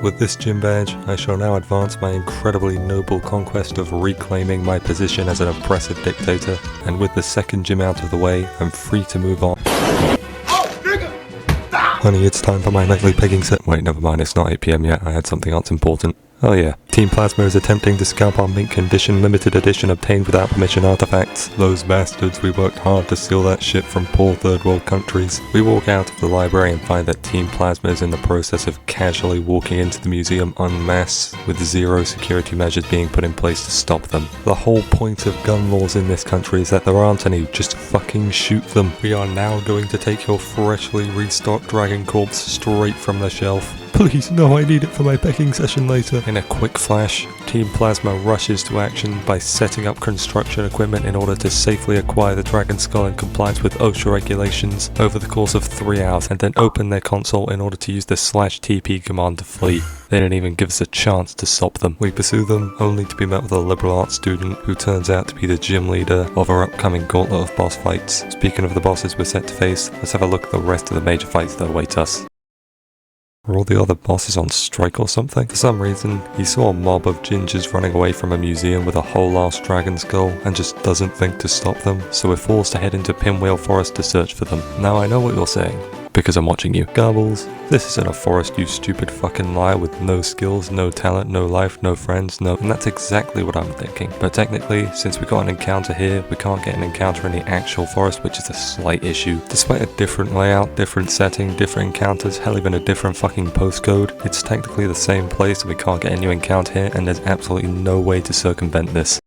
With this gym badge, I shall now advance my incredibly noble conquest of reclaiming my position as an oppressive dictator, and with the second gym out of the way, I'm free to move on. Honey, it's time for my nightly pegging set. Wait, never mind, it's not 8 PM yet, I had something else important. Oh yeah, Team Plasma is attempting to scalp our mint condition limited edition obtained without permission artifacts. Those bastards, we worked hard to steal that shit from poor third world countries. We walk out of the library and find that Team Plasma is in the process of casually walking into the museum en masse, with zero security measures being put in place to stop them. The whole point of gun laws in this country is that there aren't any, just fucking shoot them. We are now going to take your freshly restocked Dragon Corpse straight from the shelf. Please, no, I need it for my pecking session later. In a quick flash, Team Plasma rushes to action by setting up construction equipment in order to safely acquire the Dragon Skull in compliance with OSHA regulations over the course of 3 hours, and then open their console in order to use the /TP command to flee. They didn't even give us a chance to stop them. We pursue them, only to be met with a liberal arts student who turns out to be the gym leader of our upcoming gauntlet of boss fights. Speaking of the bosses we're set to face, let's have a look at the rest of the major fights that await us. Were all the other bosses on strike or something? For some reason, he saw a mob of gingers running away from a museum with a whole ass dragon skull and just doesn't think to stop them, so we're forced to head into Pinwheel Forest to search for them. Now I know what you're saying, because I'm watching you. Garbles, this isn't a forest, you stupid fucking liar with no skills, no talent, no life, no friends, no... And that's exactly what I'm thinking. But technically, since we got an encounter here, we can't get an encounter in the actual forest, which is a slight issue. Despite a different layout, different setting, different encounters, hell even a different fucking postcode, it's technically the same place and we can't get a new encounter here, and there's absolutely no way to circumvent this.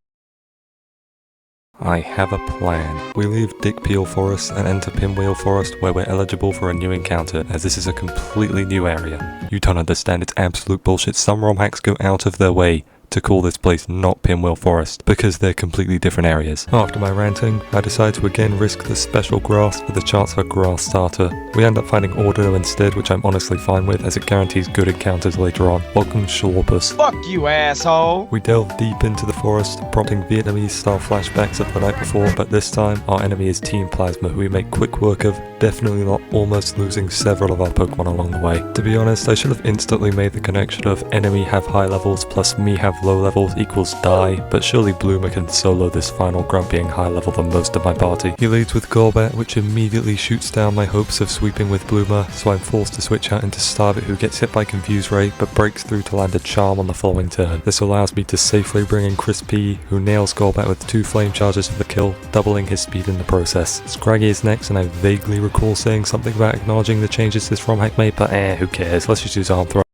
I have a plan. We leave Dickpeel Forest and enter Pinwheel Forest where we're eligible for a new encounter, as this is a completely new area. You don't understand, it's absolute bullshit. Some ROM hacks go out of their way to call this place not Pinwheel Forest, because they're completely different areas. After my ranting, I decide to again risk the special grass for the chance of a grass starter. We end up finding Ordino instead, which I'm honestly fine with, as it guarantees good encounters later on. Welcome Schlorpus. Fuck you, asshole! We delve deep into the forest, prompting Vietnamese-style flashbacks of the night before, but this time, our enemy is Team Plasma, who we make quick work of, definitely not almost losing several of our Pokemon along the way. To be honest, I should have instantly made the connection of enemy have high levels plus me have low levels equals die, but surely Bloomer can solo this final grunt being high level than most of my party. He leads with Golbat, which immediately shoots down my hopes of sweeping with Bloomer, so I'm forced to switch out into Starvit, who gets hit by Confuse Ray, but breaks through to land a Charm on the following turn. This allows me to safely bring in Chris P, who nails Golbat with 2 Flame Charges for the kill, doubling his speed in the process. Scraggy is next, and I vaguely recall saying something about acknowledging the changes this ROM hack made, but who cares, let's just use Arm Thrust.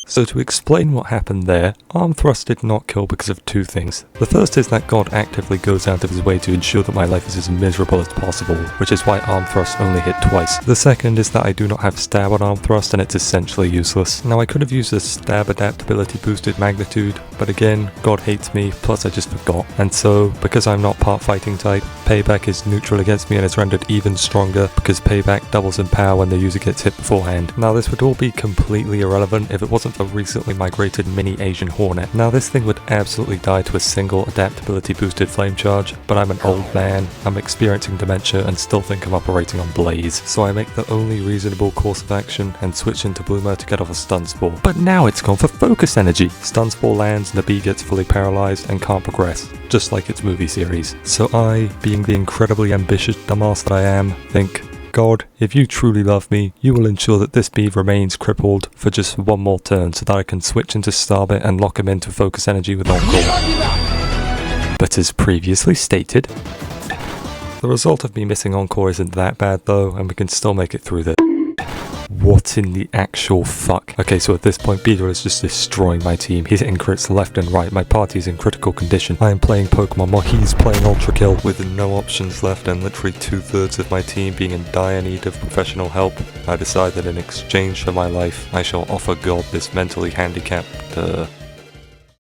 So to explain what happened there, Arm Thrust did not kill because of 2 things. The first is that God actively goes out of his way to ensure that my life is as miserable as possible, which is why Arm Thrust only hit twice. The second is that I do not have Stab on Arm Thrust and it's essentially useless. Now I could have used a Stab adaptability boosted magnitude, but again, God hates me, plus I just forgot. And so, because I'm not part fighting type, Payback is neutral against me and is rendered even stronger because Payback doubles in power when the user gets hit beforehand. Now this would all be completely irrelevant if it wasn't for recently migrated mini Asian Hornet. Now this thing would absolutely die to a single adaptability boosted flame charge, but I'm an old man, I'm experiencing dementia and still think I'm operating on Blaze, so I make the only reasonable course of action and switch into Bloomer to get off a Stun Spore. But now it's gone for Focus Energy! Stun Spore lands and the bee gets fully paralyzed and can't progress, just like its movie series. So I, being the incredibly ambitious dumbass that I am, think, God, if you truly love me, you will ensure that this bee remains crippled for just 1 more turn so that I can switch into Starbit and lock him into Focus Energy with Encore. But as previously stated, the result of me missing Encore isn't that bad though, and we can still make it through this. What in the actual fuck? Okay, so at this point, Beedrill is just destroying my team. He's hitting crits left and right. My party's in critical condition. I am playing Pokemon while he's playing Ultra Kill. With no options left and literally 2/3 of my team being in dire need of professional help, I decide that in exchange for my life, I shall offer God this mentally handicapped,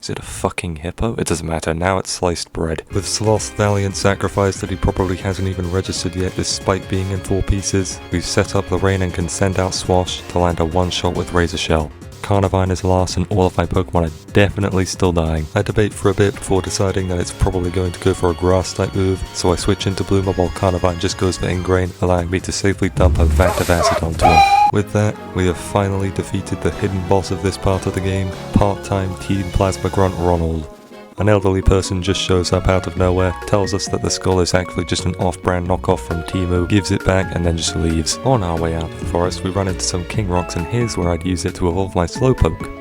is it a fucking hippo? It doesn't matter, now it's sliced bread. With Sloth's valiant sacrifice that he probably hasn't even registered yet despite being in 4 pieces, we've set up the rain and can send out Swash to land a 1-shot with Razor Shell. Carnivine is last and all of my Pokemon are definitely still dying. I debate for a bit before deciding that it's probably going to go for a grass type move, so I switch into Bloomer while Carnivine just goes for Ingrain, allowing me to safely dump a vat of acid onto him. With that, we have finally defeated the hidden boss of this part of the game, part-time Team Plasma Grunt Ronald. An elderly person just shows up out of nowhere, tells us that the skull is actually just an off-brand knockoff from Temu, gives it back and then just leaves. On our way out of the forest, we run into some King Rocks, and here's where I'd use it to evolve my Slowpoke.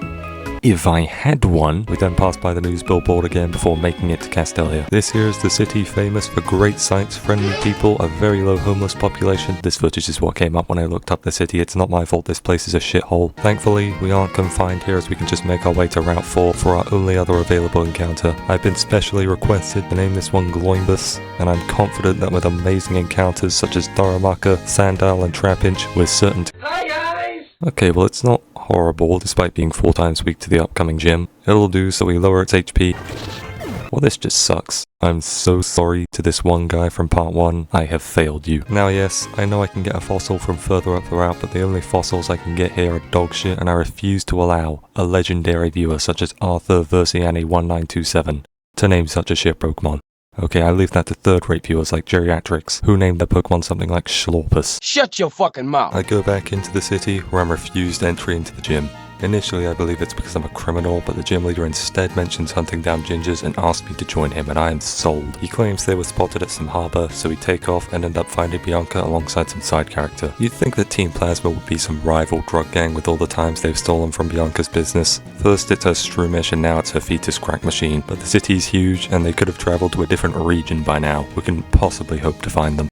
If I had one. We then pass by the news billboard again before making it to Castelia. This here is the city famous for great sights, friendly people, a very low homeless population. This footage is what came up when I looked up the city. It's not my fault this place is a shithole. Thankfully, we aren't confined here as we can just make our way to Route 4 for our only other available encounter. I've been specially requested to name this one Gloimbus, and I'm confident that with amazing encounters such as Daramaka, Sandal and Trapinch, we're certain to— Hi guys! Okay, well it's not horrible despite being 4 times weak to the upcoming gym. It'll do so we lower its HP. Well, this just sucks. I'm so sorry to this one guy from part 1. I have failed you. Now yes, I know I can get a fossil from further up the route, but the only fossils I can get here are dog shit, and I refuse to allow a legendary viewer such as Arthur Versiani1927 to name such a shit Pokemon. Okay, I leave that to third-rate viewers like geriatrics, who named their Pokemon something like Schlorpus. Shut your fucking mouth! I go back into the city, where I'm refused entry into the gym. Initially, I believe it's because I'm a criminal, but the gym leader instead mentions hunting down gingers and asks me to join him, and I am sold. He claims they were spotted at some harbour, so we take off and end up finding Bianca alongside some side character. You'd think that Team Plasma would be some rival drug gang with all the times they've stolen from Bianca's business. First it's her Stroomish and now it's her fetus crack machine, but the city's huge and they could have travelled to a different region by now. We can possibly hope to find them.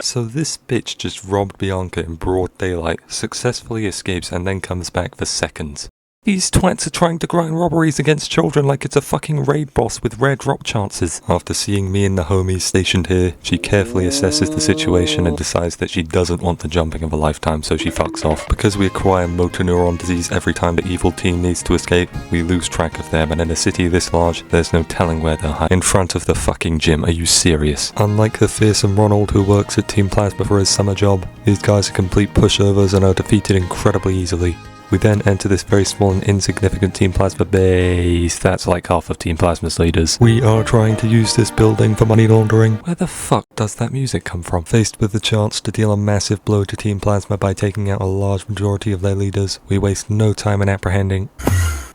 So this bitch just robbed Bianca in broad daylight, successfully escapes and then comes back for seconds. These twats are trying to grind robberies against children like it's a fucking raid boss with rare drop chances. After seeing me and the homies stationed here, she carefully assesses the situation and decides that she doesn't want the jumping of a lifetime, so she fucks off. Because we acquire motor neuron disease every time the evil team needs to escape, we lose track of them, and in a city this large, there's no telling where they're hiding. In front of the fucking gym, are you serious? Unlike the fearsome Ronald who works at Team Plasma for his summer job, these guys are complete pushovers and are defeated incredibly easily. We then enter this very small and insignificant Team Plasma base. That's like half of Team Plasma's leaders. We are trying to use this building for money laundering. Where the fuck does that music come from? Faced with the chance to deal a massive blow to Team Plasma by taking out a large majority of their leaders, we waste no time in apprehending.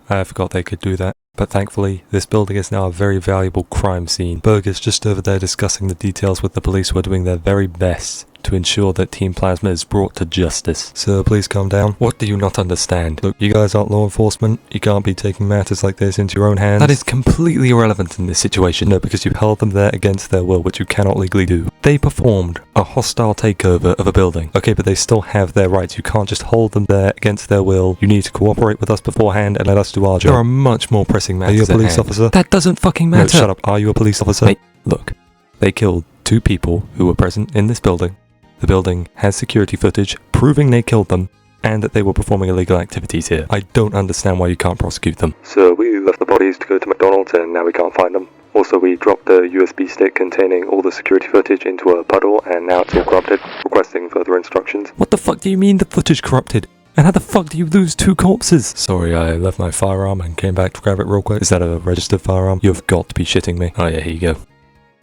I forgot they could do that. But thankfully, this building is now a very valuable crime scene. Berg is just over there discussing the details with the police who are doing their very best to ensure that Team Plasma is brought to justice. Sir, please calm down. What do you not understand? Look, you guys aren't law enforcement. You can't be taking matters like this into your own hands. That is completely irrelevant in this situation. No, because you held them there against their will, which you cannot legally do. They performed a hostile takeover of a building. Okay, but they still have their rights. You can't just hold them there against their will. You need to cooperate with us beforehand and let us do our job. There are much more pressing matters. Are you a police officer? That doesn't fucking matter. No, shut up. Are you a police officer? Wait, look. They killed 2 people who were present in this building. The building has security footage proving they killed them and that they were performing illegal activities here. I don't understand why you can't prosecute them. So we left the bodies to go to McDonald's and now we can't find them. Also, we dropped the USB stick containing all the security footage into a puddle and now it's all corrupted, requesting further instructions. What the fuck do you mean the footage corrupted? And how the fuck do you lose 2 corpses? Sorry, I left my firearm and came back to grab it real quick. Is that a registered firearm? You've got to be shitting me. Oh yeah, here you go.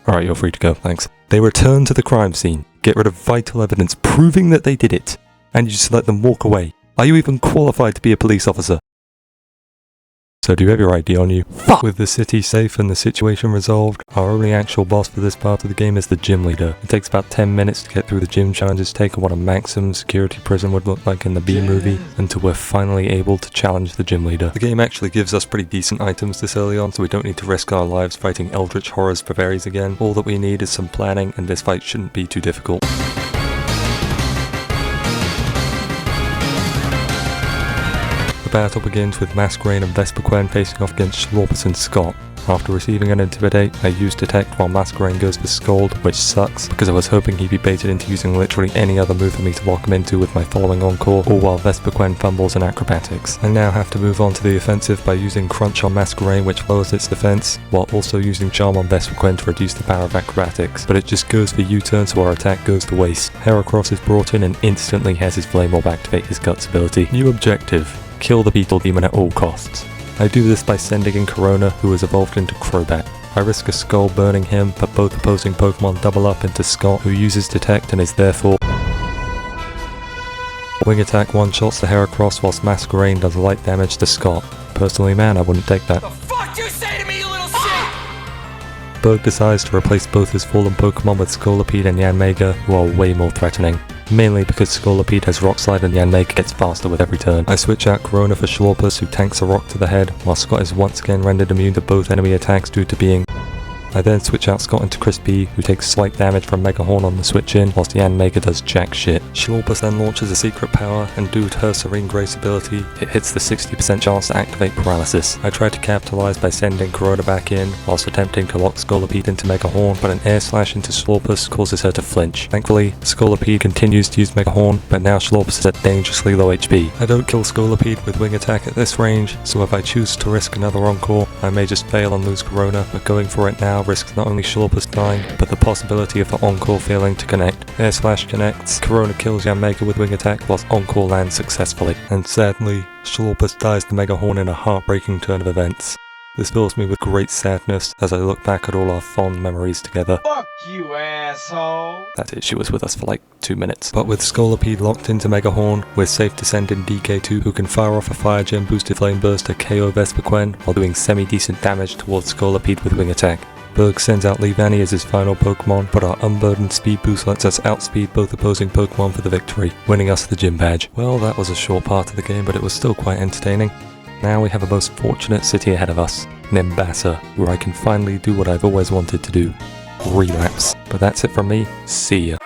Alright, you're free to go, thanks. They return to the crime scene, get rid of vital evidence proving that they did it, and you just let them walk away. Are you even qualified to be a police officer? So do you have your ID on you? Fuck! With the city safe and the situation resolved, our only actual boss for this part of the game is the gym leader. It takes about 10 minutes to get through the gym challenges, taking what a maximum security prison would look like in the B movie, until we're finally able to challenge the gym leader. The game actually gives us pretty decent items this early on, so we don't need to risk our lives fighting eldritch horrors for berries again. All that we need is some planning, and this fight shouldn't be too difficult. The battle begins with Masquerain and Vesperquen facing off against Schlorpus and Scott. After receiving an Intimidate, I use Detect while Masquerain goes for Scold, which sucks, because I was hoping he'd be baited into using literally any other move for me to lock him into with my following Encore, all while Vespiquen fumbles in Acrobatics. I now have to move on to the offensive by using Crunch on Masquerain, which lowers its defense, while also using Charm on Vespiquen to reduce the power of Acrobatics, but it just goes for U-turn, so our attack goes to waste. Heracross is brought in and instantly has his Flame Orb activate his Guts ability. New objective: kill the Beetle Demon at all costs. I do this by sending in Corona, who is evolved into Crobat. I risk a Skull burning him, but both opposing Pokemon double up into Scott, who uses Detect and is therefore Wing Attack one-shots the Heracross whilst Masquerain does light damage to Scott. Personally, man, I wouldn't take that. The fuck you say to me, you little shit! Berg decides to replace both his fallen Pokemon with Scolipede and Yanmega, who are way more threatening. Mainly because Scolipede has Rock Slide and Yanmega gets faster with every turn. I switch out Corona for Schlorpus, who tanks a rock to the head, while Scott is once again rendered immune to both enemy attacks due to being. I then switch out Scott into Crispy, who takes slight damage from Mega Horn on the switch in, whilst Yanmega does jack shit. Schlorpus then launches a secret power, and due to her Serene Grace ability, it hits the 60% chance to activate Paralysis. I try to capitalize by sending Corona back in, whilst attempting to lock Scolipede into Mega Horn, but an Air Slash into Schlorpus causes her to flinch. Thankfully, Scolipede continues to use Mega Horn, but now Schlorpus is at dangerously low HP. I don't kill Scolipede with Wing Attack at this range, so if I choose to risk another Encore, I may just fail and lose Corona, but going for it now risks not only Schlorpus dying, but the possibility of the Encore failing to connect. Air Slash connects, Corona kills Yanmega with Wing Attack whilst Encore lands successfully, and sadly, Schlorpus dies to Mega Horn in a heartbreaking turn of events. This fills me with great sadness as I look back at all our fond memories together. Fuck you, asshole! That's it, she was with us for like 2 minutes. But with Scolipede locked into Mega Horn, we're safe to send in DK2, who can fire off a Fire Gem boosted Flame Burst to KO Vespiquen while doing semi-decent damage towards Scolipede with Wing Attack. Berg sends out Leavanny as his final Pokemon, but our unburdened speed boost lets us outspeed both opposing Pokemon for the victory, winning us the gym badge. Well, that was a short part of the game, but it was still quite entertaining. Now we have a most fortunate city ahead of us, Nimbasa, where I can finally do what I've always wanted to do: relapse. But that's it from me, see ya.